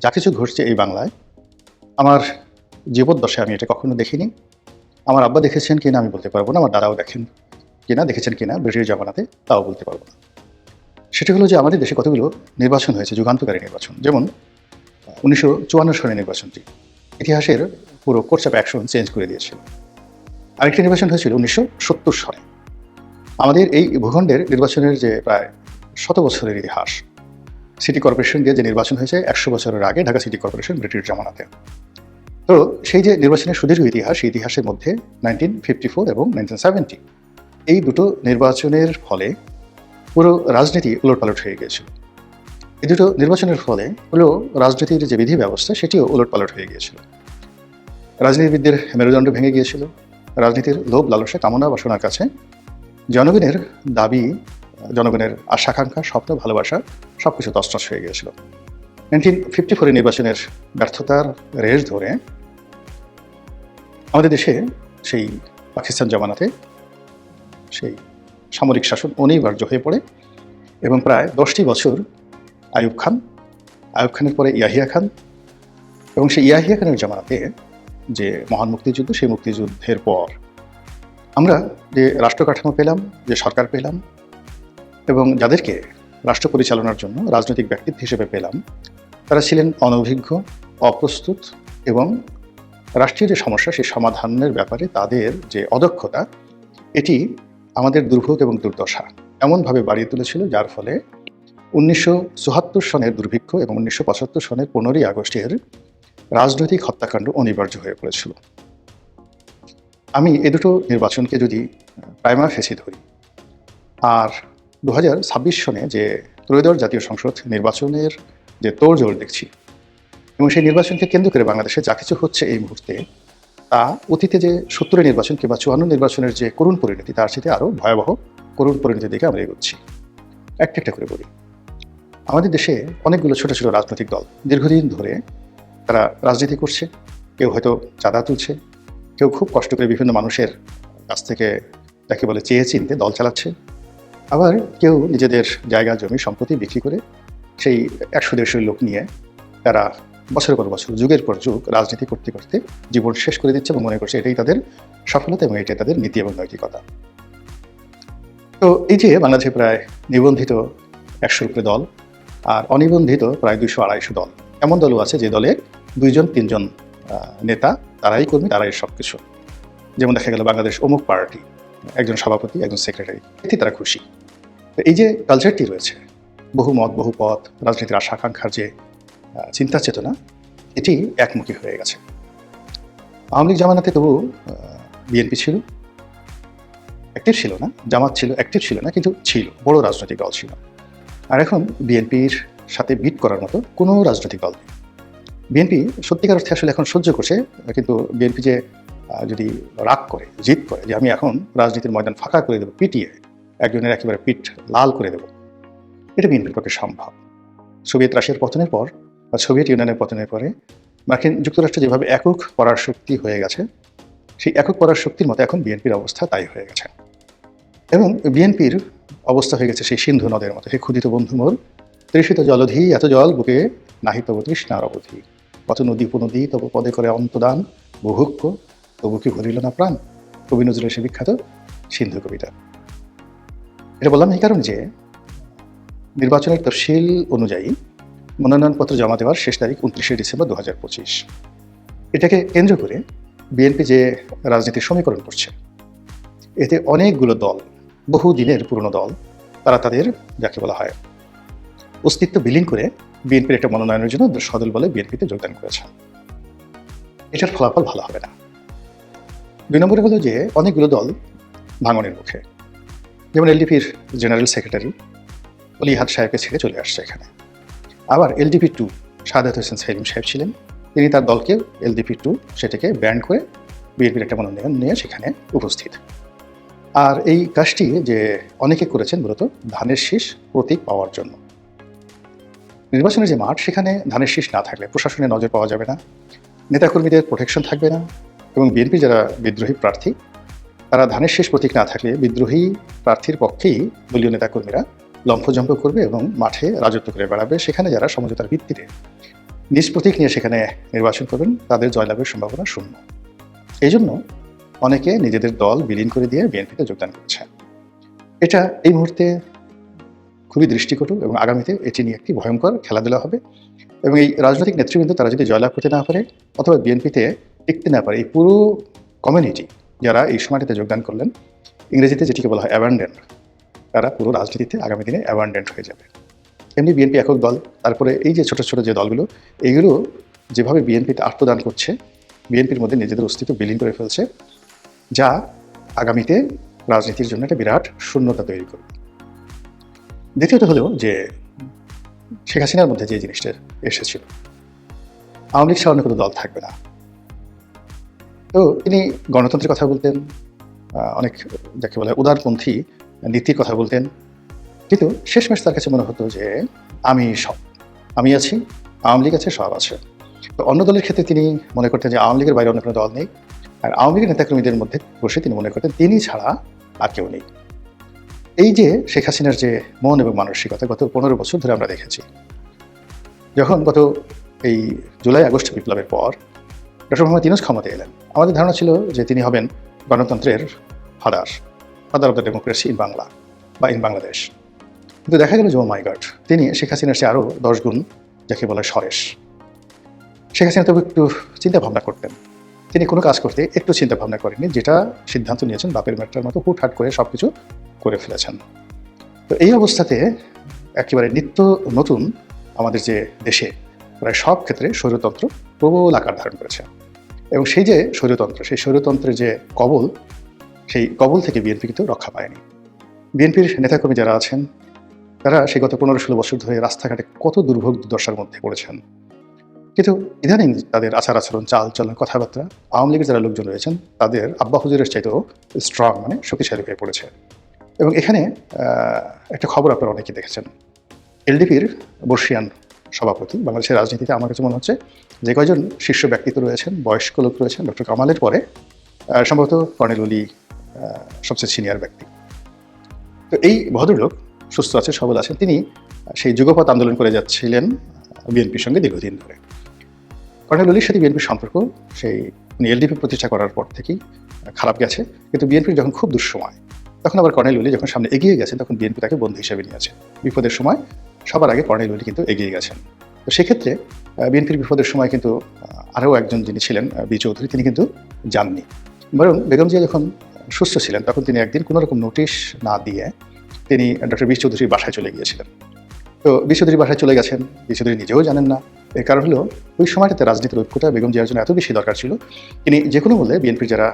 যা কিছু ঘটছে এই বাংলায়, আমার জীবদ্দশায় আমি এটা কখনো দেখিনি। আমার আব্বা দেখেছেন কিনা আমি বলতে পারবো না, আমার দাদাও দেখেছেন কিনা ব্রিটিশ জামানাতে, তাও বলতে পারবো না। সেটা হলো যে আমাদের দেশে কতগুলো নির্বাচন হয়েছে, যুগান্তকারী নির্বাচন। যেমন 1954 সালের নির্বাচনটি ইতিহাসের পুরো কোর্স অফ অ্যাকশন চেঞ্জ করে দিয়েছিল। আরেকটি নির্বাচন হয়েছিল 1970 সালে। আমাদের এই ভূখণ্ডের নির্বাচনের যে প্রায় 100 বছরের ইতিহাস, সিটি কর্পোরেশন দিয়ে যে নির্বাচন হয়েছে 100 বছরের আগে, ঢাকা সিটি কর্পোরেশন ব্রিটিশ জামানাতে। তো সেই যে নির্বাচনের সুদীর্ঘ ইতিহাস, সেই ইতিহাসের মধ্যে 1954 এবং 1970 এই দুটো নির্বাচনের ফলে পুরো রাজনীতি উলটপালট হয়ে গিয়েছিল। এই দুটো নির্বাচনের ফলে পুরো রাজনীতির যে বিধি ব্যবস্থা সেটিও উলটপালট হয়ে গিয়েছিল। রাজনীতিবিদদের মেরুদণ্ড ভেঙে গিয়েছিল। রাজনীতির লোভ, লালসা, কামনা, বাসনার কাছে জনগণের দাবি, জনগণের আশা, আকাঙ্ক্ষা, স্বপ্ন, ভালোবাসা সবকিছু তছনছ হয়ে গিয়েছিল। 1954 নির্বাচনের ব্যর্থতার রেশ ধরে আমাদের দেশে সেই পাকিস্তান জামানাতে সেই সামরিক শাসন অনিবার্য হয়ে পড়ে এবং প্রায় 10টি বছর আইয়ুব খানের পরে ইয়াহিয়া খান, এবং সেই ইয়াহিয়া খানের জামানাতে যে মহান মুক্তিযুদ্ধ, সেই মুক্তিযুদ্ধের পর আমরা যে রাষ্ট্র কাঠামো পেলাম, যে সরকার পেলাম, এবং যাদেরকে রাষ্ট্র পরিচালনার জন্য রাজনৈতিক ব্যক্তিত্ব হিসেবে পেলাম, তারা ছিলেন অনভিজ্ঞ, অপ্রস্তুত, এবং রাষ্ট্রীয় যে সমস্যা সেই সমাধানের ব্যাপারে তাদের যে অদক্ষতা, এটি আমাদের দুর্ভোগ এবং দুর্দশা এমনভাবে বাড়িয়ে তুলেছিল, যার ফলে 1974 সনের দুর্ভিক্ষ এবং 1975 সনের 15ই আগস্টের রাজনৈতিক হত্যাকাণ্ড অনিবার্য হয়ে পড়েছিল। আমি এ দুটো নির্বাচনকে যদি প্রাইমা ফেসি ধরি, আর 2026 সনে যে ত্রয়োদশ জাতীয় সংসদ নির্বাচনের যে তোড়জোড় দেখছি, এবং সেই নির্বাচনকে কেন্দ্র করে বাংলাদেশে যা কিছু হচ্ছে এই মুহূর্তে, তা অতীতে যে 70 নির্বাচন কিংবা 54 নির্বাচনের যে করুণ পরিণতি, তার সাথে আরও ভয়াবহ করুণ পরিণতির দিকে আমরা এগোচ্ছি। একটা একটা করে বলি। আমাদের দেশে অনেকগুলো ছোট ছোট রাজনৈতিক দল দীর্ঘদিন ধরে তারা রাজনীতি করছে। কেউ হয়তো চাঁদা তুলছে, কেউ খুব কষ্ট করে বিভিন্ন মানুষের কাছ থেকে যাকে বলে চেয়ে চিনতে দল চালাচ্ছে, আবার কেউ নিজেদের জায়গা, জমি, সম্পত্তি বিক্রি করে সেই 100-150 লোক নিয়ে তারা বছরের পর বছর, যুগের পর যুগ রাজনীতি করতে করতে জীবন শেষ করে দিচ্ছে এবং মনে করছে এটাই তাদের সফলতা এবং এটাই তাদের নীতি এবং নৈতিকতা। তো এই যে বাংলাদেশে প্রায় নিবন্ধিত 100-র উপরে দল আর অনিবন্ধিত প্রায় 200-250 দল, এমন দলও আছে যে দলে 2-3 জন নেতা, তারাই কর্মী, তারাই সব কিছু। যেমন দেখা গেল বাংলাদেশ অমুক পার্টি, একজন সভাপতি, একজন সেক্রেটারি, এতে তারা খুশি। তো এই যে কালচারটি রয়েছে, বহু মত, বহু পথ, রাজনীতির আশা আকাঙ্ক্ষার যে চিন্তা চেতনা, এটি একমুখী হয়ে গেছে। আওয়ামী লীগ জামানাতে তবু বিএনপি ছিল, অ্যাক্টিভ ছিল না, জামাত ছিল, অ্যাক্টিভ ছিল না, কিন্তু ছিল, বড় রাজনৈতিক দল ছিল। আর এখন বিএনপির সাথে বিট করার মতো কোনো রাজনৈতিক দল নেই। বিএনপি সত্যিকার অর্থে আসলে এখন সহ্য করছে, কিন্তু বিএনপি যে যদি রাগ করে, জিদ করে যে আমি এখন রাজনীতির ময়দান ফাঁকা করে দেবো, পিটিয়ে একজনের একেবারে পিঠ লাল করে দেবো, এটা বিএনপির পক্ষে সম্ভব। সোভিয়েত রাশিয়ার পতনের পর বা সোভিয়েত ইউনিয়নের পতনের পরে মার্কিন যুক্তরাষ্ট্র যেভাবে একক পরাশক্তি হয়ে গেছে, সেই একক পরাশক্তির মতো এখন বিএনপির অবস্থা তাই হয়ে গেছে। এবং বিএনপির অবস্থা হয়ে গেছে সেই সিন্ধু নদের মতো। হে ক্ষুধিত বন্ধু মোর, তৃষিত জলধি, এত জল বুকে নাহি তব তৃষ্ণার অবধি, কত নদী উপনদী তব পদে করে অন্তদান, বহুক্ষ তবু কি ভরিল না প্রাণ। কবি নজরুলের সে বিখ্যাত সিন্ধু কবিতা। এটা বললাম এই কারণ যে নির্বাচনের তফসিল অনুযায়ী মনোনয়নপত্র জমা দেওয়ার শেষ তারিখ 29শে ডিসেম্বর 2025। এটাকে কেন্দ্র করে বিএনপি যে রাজনীতির সমীকরণ করছে, এতে অনেকগুলো দল, বহু দিনের পুরনো দল, তারা তাদের যাকে বলা হয় অস্তিত্ব বিলীন করে বিএনপির একটা মনোনয়নের জন্য সদল বলে বিএনপিতে যোগদান করেছে। এটার ফলাফল ভালো হবে না। 2 নম্বরে হলো যে অনেকগুলো দল ভাঙনের মুখে, যেমন এলডিপির জেনারেল সেক্রেটারি অলি আহাদ সাহেবকে ছেড়ে চলে আসছে এখানে। আবার এলডিপি 2 সাদাত হোসেন সেলিম সাহেব ছিলেন, তিনি তার দলকে এলডিপি 2 সেটাকে ব্যান্ড করে বিএনপির একটা মনোনয়ন নিয়ে সেখানে উপস্থিত। আর এই কাজটি যে অনেকে করেছেন মূলত ধানের শীষ প্রতীক পাওয়ার জন্য। নির্বাচনের যে মাঠ, সেখানে ধানের শীষ না থাকলে প্রশাসনের নজর পাওয়া যাবে না, নেতাকর্মীদের প্রোটেকশন থাকবে না, এবং বিএনপি যারা বিদ্রোহী প্রার্থী, তারা ধানের শীষ প্রতীক না থাকলে বিদ্রোহী প্রার্থীর পক্ষেই দলীয় নেতাকর্মীরা লম্ফজম্প করবে এবং মাঠে রাজত্ব করে বেড়াবে। সেখানে যারা সমঝোতার ভিত্তিতে নিজ প্রতীক নিয়ে সেখানে নির্বাচন করবেন, তাদের জয়লাভের সম্ভাবনা শূন্য। এই জন্য অনেকে নিজেদের দল বিলীন করে দিয়ে বিএনপিতে যোগদান করেছে। এটা এই মুহূর্তে খুবই দৃষ্টিকটু এবং আগামীতে এটি নিয়ে একটি ভয়ঙ্কর খেলাধুলা হবে। এবং এই রাজনৈতিক নেতৃবৃন্দ তারা যদি জয়লাভ করতে না পারে অথবা বিএনপিতে টিকতে না পারে, এই পুরো কমিউনিটি যারা এই সময়টিতে যোগদান করলেন, ইংরেজিতে যেটিকে বলা হয় অ্যাবান্ডেন্ট, তারা পুরো রাজনীতিতে আগামী দিনে অ্যাবান্ডেন্ট হয়ে যাবে। এমনি বিএনপি একক দল, তারপরে এই যে ছোট ছোট যে দলগুলো, এগুলো যেভাবে বিএনপিতে আত্মদান করছে, বিএনপির মধ্যে নিজেদের অস্তিত্ব বিলীন করে ফেলছে, যা আগামীতে রাজনীতির জন্য একটা বিরাট শূন্যতা তৈরি করবে। দ্বিতীয়ত হলো যে শেখ হাসিনার মধ্যে যে জিনিসটা এসেছিল, আওয়ামী লীগ ছাড়া অন্য কোনো দল থাকবে না। তো তিনি গণতন্ত্রের কথা বলতেন, অনেক যাকে বলে উদারপন্থী নীতির কথা বলতেন, কিন্তু শেষমেশ তার কাছে মনে হতো যে আমি আছি, আওয়ামী লীগ আছে, সব আছে। তো অন্য দলের ক্ষেত্রে তিনি মনে করতেন যে আওয়ামী লীগের বাইরে অন্য কোনো দল নেই, আর আওয়ামী লীগের নেতাকর্মীদের মধ্যে বসে তিনি মনে করতেন তিনি ছাড়া আর কেউ নেই। এই যে শেখ হাসিনার যে মন এবং মানসিকতা গত 15 বছর ধরে আমরা দেখেছি। যখন গত এই জুলাই আগস্ট বিপ্লবের পর ডক্টর মোহাম্মদ ইউনূস ক্ষমতায় এলেন, আমাদের ধারণা ছিল যে তিনি হবেন গণতন্ত্রের father of the democracy in Bangla বা ইন বাংলাদেশ। কিন্তু দেখা গেল যে মাই গড, তিনি শেখ হাসিনার চেয়ে আরও 10 গুণ যাকে বলে সরেস। শেখ হাসিনা তবু একটু চিন্তা ভাবনা করতেন, তিনি কোনো কাজ করতে একটু চিন্তা ভাবনা করেননি, যেটা সিদ্ধান্ত নিয়েছেন বাপের মেটার মতো হুটহাট করে সব কিছু করে ফেলেছেন। তো এই অবস্থাতে একেবারে নিত্য নতুন আমাদের যে দেশে প্রায় সব ক্ষেত্রে স্বৈরতন্ত্র প্রবল আকার ধারণ করেছে, এবং সেই যে স্বৈরতন্ত্র, সেই স্বৈরতন্ত্রের যে কবল, সেই কবল থেকে বিএনপি কিন্তু রক্ষা পায়নি। বিএনপির নেতাকর্মী যারা আছেন, তারা সেই গত 15-16 বছর ধরে রাস্তাঘাটে কত দুর্ভোগ দুর্দশার মধ্যে পড়েছেন, কিন্তু ইদানিং তাদের আচার আচরণ, চাল চলন, কথাবার্তা আওয়ামী লীগের যারা লোকজন রয়েছেন তাদের আব্বা হুজুরের চাইতেও স্ট্রং, মানে শক্তিশালী হয়ে পড়েছে। এবং এখানে একটা খবর আপনারা অনেকেই দেখেছেন, এলডিপির বর্ষিয়ান সভাপতি, বাংলাদেশের রাজনীতিতে আমার কাছে মনে হচ্ছে যে কয়জন শীর্ষ ব্যক্তিত্ব রয়েছেন, বয়স্ক লোক রয়েছেন, ডক্টর কামালের পরে সম্ভবত কর্নেল ওলি সবচেয়ে সিনিয়র ব্যক্তি। তো এই ভদ্রলোক সুস্থ আছে, সবল আছেন, তিনি সেই যুগপৎ আন্দোলন করে যাচ্ছিলেন বিএনপির সঙ্গে দীর্ঘদিন ধরে। কর্নেল ওলির সাথে বিএনপির সম্পর্ক সেই এলডিপি প্রতিষ্ঠা করার পর থেকেই খারাপ গেছে, কিন্তু বিএনপির যখন খুব দুঃসময়, তখন আবার কর্নেল ওলি যখন সামনে এগিয়ে গেছেন, তখন বিএনপি তাকে বন্ধু হিসেবে নিয়েছে। বিপদের সময় সবার আগে কর্নেল ওলি কিন্তু এগিয়ে গেছেন। তো সেক্ষেত্রে বিএনপির বিপদের সময় কিন্তু আরও একজন যিনি ছিলেন বি চৌধুরী, তিনি কিন্তু যাননি। বরং বেগম জিয়া যখন সুস্থ ছিলেন, তখন তিনি একদিন কোনো রকম নোটিশ না দিয়ে তিনি ডক্টর বি চৌধুরীর বাসায় চলে গিয়েছিলেন। তো বি চৌধুরীর বাসায় চলে গেছেন, বি চৌধুরী নিজেও জানেন না। এর কারণ হলো ওই সময়টাতে রাজনীতির ঐক্যটা বেগম জিয়ার জন্য এত বেশি দরকার ছিল, তিনি যে কোনো মূল্যে বিএনপির যারা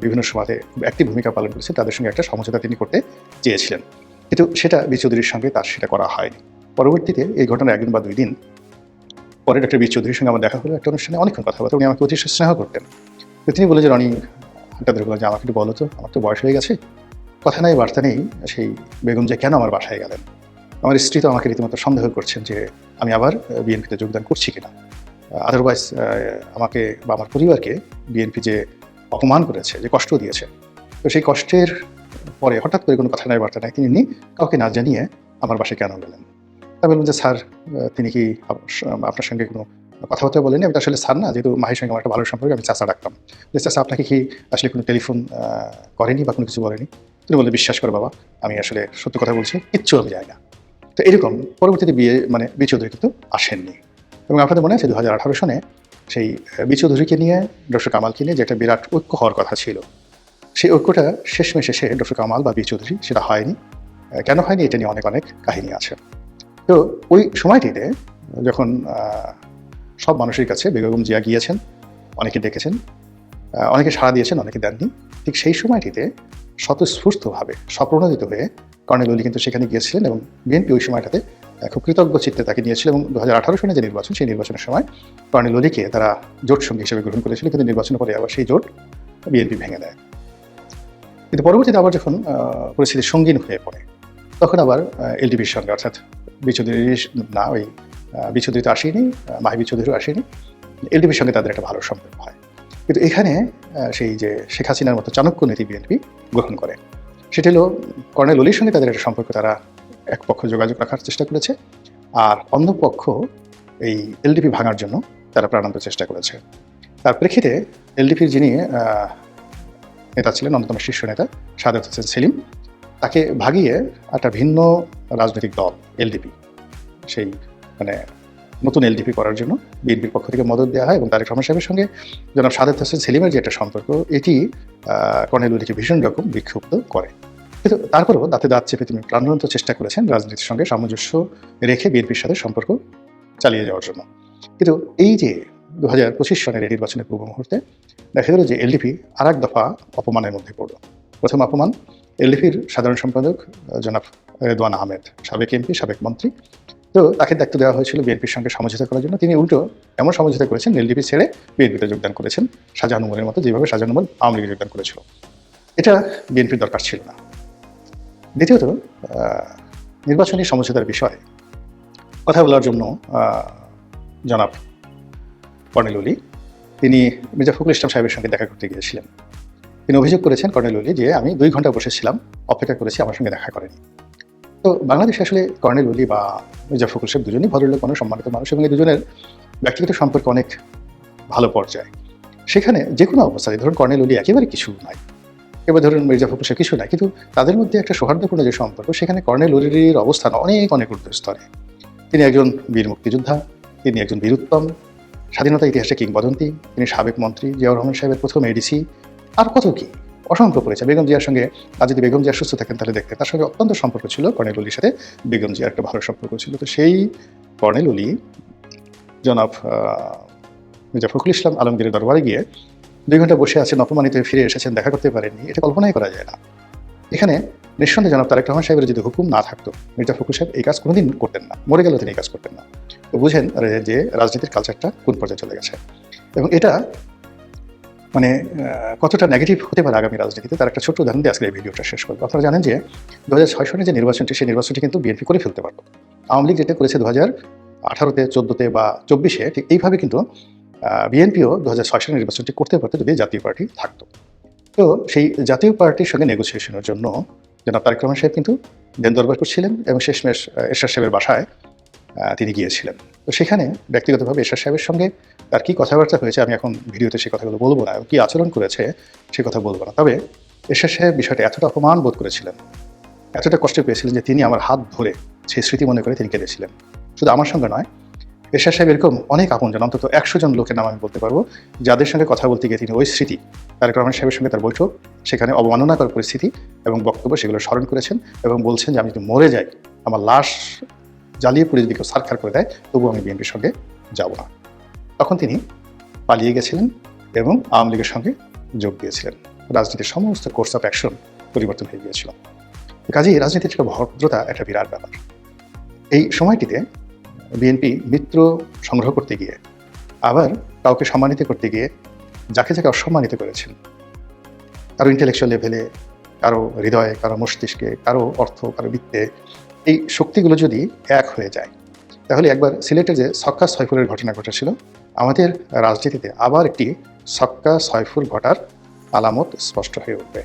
বিভিন্ন সময়তে খুব অ্যাক্টিভ ভূমিকা পালন করেছে তাদের সঙ্গে একটা সমঝোতা তিনি করতে চেয়েছিলেন, কিন্তু সেটা বি চৌধুরীর সঙ্গে তার সেটা করা হয়নি। পরবর্তীতে এই ঘটনার 1 দিন বা 2 দিন পরে ডক্টর বি চৌধুরীর সঙ্গে আমার দেখা হলো একটা অনুষ্ঠানে, অনেকক্ষণ কথা বলতে, উনি আমাকে অতি স্নেহ করতেন। তো তিনি বলে যে রনি হাঁটা ধরে বললেন যে আমাকে একটু বলো তো, আমার তো বয়স হয়ে গেছে, কথা নাই বার্তা নেই, সেই বেগম জিয়া কেন আমার বাসায় গেলেন? আমার স্ত্রী তো আমাকে রীতিমতো সন্দেহ করছেন যে আমি আবার বিএনপিতে যোগদান করছি কিনা, আদারওয়াইজ আমাকে বা আমার পরিবারকে বিএনপি যে অপমান করেছে, যে কষ্ট দিয়েছে, তো সেই কষ্টের পরে হঠাৎ করে কোনো কথা নাই বার্তা নাই, তিনি কাউকে না জানিয়ে আমার বাসায় কেন গেলেন? তা বললাম যে স্যার, তিনি কি আপনার সঙ্গে কোনো কথাবার্তা বলেনি? আমি তো আসলে স্যার না, যেহেতু মাহির সঙ্গে আমার একটা ভালো সম্পর্ক, আমি চাচা ডাকতাম। যে চাচা আপনাকে কি আসলে কোনো টেলিফোন করেনি বা কোনো কিছু বলেনি? তিনি বললেন বিশ্বাস করে বাবা, আমি আসলে সত্য কথা বলছি, কিচ্ছু আমি যাই না। তো এরকম পরবর্তীতে বি চৌধুরী কিন্তু আসেননি। এবং আপনাদের মনে আছে 2018 সনে সেই বি চৌধুরীকে নিয়ে, ডক্টর কামালকে নিয়ে যে একটা বিরাট ঐক্য হওয়ার কথা ছিল, সেই ঐক্যটা শেষমেশ এসে ডক্টর কামাল বা বি চৌধুরী সেটা হয়নি। কেন হয়নি এটা নিয়ে অনেক কাহিনী আছে। তো ওই সময়টিতে যখন সব মানুষের কাছে বেগম জিয়া গিয়েছেন, অনেকে ডেকেছেন, অনেকে সাড়া দিয়েছেন, অনেকে দেননি, ঠিক সেই সময়টিতে স্বতঃস্ফূর্তভাবে স্বপ্রণোদিত হয়ে কর্নেল ওলি কিন্তু সেখানে গিয়েছিলেন, এবং বিএনপি ওই সময়টাতে খুব কৃতজ্ঞ চিত্তে তাকে নিয়েছিল। এবং 2018 সনে যে নির্বাচন, সেই নির্বাচনের সময় কর্নেল ওলিকে তারা জোট সঙ্গী হিসেবে গ্রহণ করেছিল, কিন্তু নির্বাচনের পরে আবার সেই জোট বিএনপি ভেঙে দেয়। কিন্তু পরবর্তীতে আবার যখন পরিস্থিতি সঙ্গীন হয়ে পড়ে, তখন আবার এলডিপির সঙ্গে, অর্থাৎ বি চৌধুরীর না, ওই বি চৌধুরী তো আসেনি, মাহি বি চৌধুরীও আসেনি, এলডিপির সঙ্গে তাদের একটা ভালো সম্পর্ক হয়। কিন্তু এখানে সেই যে শেখ হাসিনার মতো চাণক্য নীতি বিএনপি গ্রহণ করে, সেটি হলো কর্নেল ওলির সঙ্গে তাদের একটা সম্পর্ক, তারা এক পক্ষ যোগাযোগ রাখার চেষ্টা করেছে, আর অন্য পক্ষ এই এলডিপি ভাঙার জন্য তারা প্রাণান্ত চেষ্টা করেছে। তার প্রেক্ষিতে এলডিপির যিনি নেতা ছিলেন, অন্যতম শীর্ষ নেতা সাদেত হোসেন সেলিম, তাকে ভাগিয়ে একটা ভিন্ন রাজনৈতিক দল এলডিপি, সেই মানে নতুন এলডিপি করার জন্য বিএনপির পক্ষ থেকে মদত দেওয়া হয় এবং তারেক রহমান সাহেবের সঙ্গে জনাব সাদেত হোসেন সেলিমের যে একটা সম্পর্ক, এটি কর্নেল ওলিকে ভীষণ রকম বিক্ষুব্ধ করে। কিন্তু তারপরেও দাঁতে দাঁত চেপে তিনি প্রাণবন্ত চেষ্টা করেছেন রাজনীতির সঙ্গে সামঞ্জস্য রেখে বিএনপির সাথে সম্পর্ক চালিয়ে যাওয়ার জন্য। কিন্তু এই যে 2025 সনের এই নির্বাচনের পূর্ব মুহূর্তে দেখা গেল যে এলডিপি আর এক দফা অপমানের মধ্যে পড়ল। প্রথম অপমান, এলডিপির সাধারণ সম্পাদক জনাব রেদওয়ান আহমেদ, সাবেক এমপি, সাবেক মন্ত্রী, তো তাকে দায়িত্ব দেওয়া হয়েছিল বিএনপির সঙ্গে সমঝোতা করার জন্য। তিনি উল্টো এমন সমঝোতা করেছেন, এলডিপি ছেড়ে বিএনপিতে যোগদান করেছেন, শাহজাহানুমনের মতো, যেভাবে শাহজাহানুমন আওয়ামী লীগে যোগদান করেছিল। এটা বিএনপির দরকার ছিল না। দ্বিতীয়ত, নির্বাচনী সমঝোতার বিষয়ে কথা বলার জন্য জনাব কর্নেল ওলি তিনি মির্জা ফখরুল ইসলাম সাহেবের সঙ্গে দেখা করতে গিয়েছিলেন। তিনি অভিযোগ করেছেন কর্নেল ওলি যে আমি 2 ঘন্টা বসেছিলাম, অপেক্ষা করেছি, আমার সঙ্গে দেখা করেনি। তো বাংলাদেশে আসলে কর্নেল ওলি বা মির্জা ফখরুল সাহেব দুজনই ভদ্রলোক, মানুষ, সম্মানিত মানুষ, এবং এই দুজনের ব্যক্তিগত সম্পর্ক অনেক ভালো পর্যায়ে। সেখানে যে কোনো অবস্থায় ধরুন কর্নেল ওলি একেবারে কিছু নাই, এবার ধরুন মির্জা ফখরুল সাহেব কিছু নাই, কিন্তু তাদের মধ্যে একটা সৌহার্দ্যপূর্ণ যে সম্পর্ক, সেখানে কর্নেল ওলির অবস্থান অনেক অনেক ঊর্ধ্ব স্তরে। তিনি একজন বীর মুক্তিযোদ্ধা, তিনি একজন বীরুত্তম, স্বাধীনতা ইতিহাসে কিংবদন্তি, তিনি সাবেক মন্ত্রী, জিয়াউর রহমান সাহেবের প্রথম এডিসি, আর কত কি অসংখ্য পরিচয়। বেগম জিয়ার সঙ্গে, আর যদি বেগম জিয়া সুস্থ থাকেন তাহলে দেখতে, তার সঙ্গে অত্যন্ত সম্পর্ক ছিল কর্নেল ওলির সাথে। বেগম জিয়ার একটা ভালো সম্পর্ক ছিল। তো সেই কর্নেল ওলি জনাব মির্জা ফখরুল ইসলাম আলমগীরের দরবারে গিয়ে 2 ঘন্টা বসে আছেন, অপমানিত হয়ে ফিরে এসেছেন, দেখা করতে পারেননি, এটা কল্পনাই করা যায় না। এখানে নিঃসন্দেহে জনাব তারেক রহমান সাহেবের যদি হুকুম না থাকতো, মির্জা ফখরুল সাহেব এই কাজ কোনোদিন করতেন না, মরে গেলেও তিনি এই কাজ করতেন না। তো বুঝেন যে রাজনীতির কালচারটা কোন পর্যায়ে চলে গেছে, এবং এটা মানে কতটা নেগেটিভ হতে পারে আগামী রাজনীতিতে, তার একটা ছোট্ট উদাহরণ দিয়ে আজকে এই ভিডিওটা শেষ করবো। আপনারা জানেন যে 2006 সনে যে নির্বাচনটি, সেই নির্বাচনটি কিন্তু বিএনপি করে ফেলতে পারত। আওয়ামী লীগ যেটা করেছে 2018-তে, 14-তে বা 24-এ, ঠিক এইভাবে কিন্তু বিএনপিও 2006 সনের নির্বাচনটি করতে পারতো যদি জাতীয় পার্টি থাকতো। তো সেই জাতীয় পার্টির সঙ্গে নেগোসিয়েশনের জন্য জনাব তারেক রহমান সাহেব কিন্তু দেন দরবার করছিলেন এবং শেষমেশ এরশাদ সাহেবের বাসায় তিনি গিয়েছিলেন। তো সেখানে ব্যক্তিগতভাবে এরশাদ সাহেবের সঙ্গে তার কী কথাবার্তা হয়েছে, আমি এখন ভিডিওতে সেই কথাগুলো বলবো না, কী আচরণ করেছে সে কথা বলবো না। তবে এরশাদ সাহেব বিষয়টা এতটা অপমান বোধ করেছিলেন, এতটা কষ্ট পেয়েছিলেন যে তিনি আমার হাত ধরে সেই স্মৃতি মনে করে তিনি কেঁদেছিলেন। শুধু আমার সঙ্গে নয়, এরশাদ সাহেব এরকম অনেক আপনজন, অন্তত 100 জন লোকের নাম আমি বলতে পারবো, যাদের সঙ্গে কথা বলতে গিয়ে তিনি ওই স্মৃতি, তারেক রহমান সাহেবের সঙ্গে তার বৈঠক, সেখানে অবমাননাকর পরিস্থিতি এবং বক্তব্য, সেগুলো স্মরণ করেছেন এবং বলছেন যে আমি যদি মরে যাই, আমার লাশ জ্বালিয়ে পুড়ে যদি কেউ সারখার করে দেয়, তবু আমি বিএনপির সঙ্গে যাব না। তখন তিনি পালিয়ে গেছিলেন এবং আওয়ামী লীগের সঙ্গে যোগ দিয়েছিলেন। রাজনীতির সমস্ত কোর্স অফ অ্যাকশন পরিবর্তন হয়ে গিয়েছিল। কাজেই রাজনীতির একটা ভদ্রতা একটা বিরাট ব্যাপার। এই সময়টিতে বিএনপি মিত্র সংগ্রহ করতে গিয়ে, আবার কাউকে সম্মানিত করতে গিয়ে যাকে যাকে অসম্মানিত করেছেন, কারো ইন্টেলেকচুয়াল লেভেলে, কারো হৃদয়ে, কারো মস্তিষ্কে, কারো অর্থ, কারো বৃত্তে, এই শক্তিগুলো যদি এক হয়ে যায়, তাহলে একবার সিলেটের যে ছক্কা ছয়ফুলের ঘটনা ঘটেছিল, আমাদের রাজনীতিতে আবার একটি ছক্কা ছয়ফুল ঘটার আলামত স্পষ্ট হয়ে উঠবে।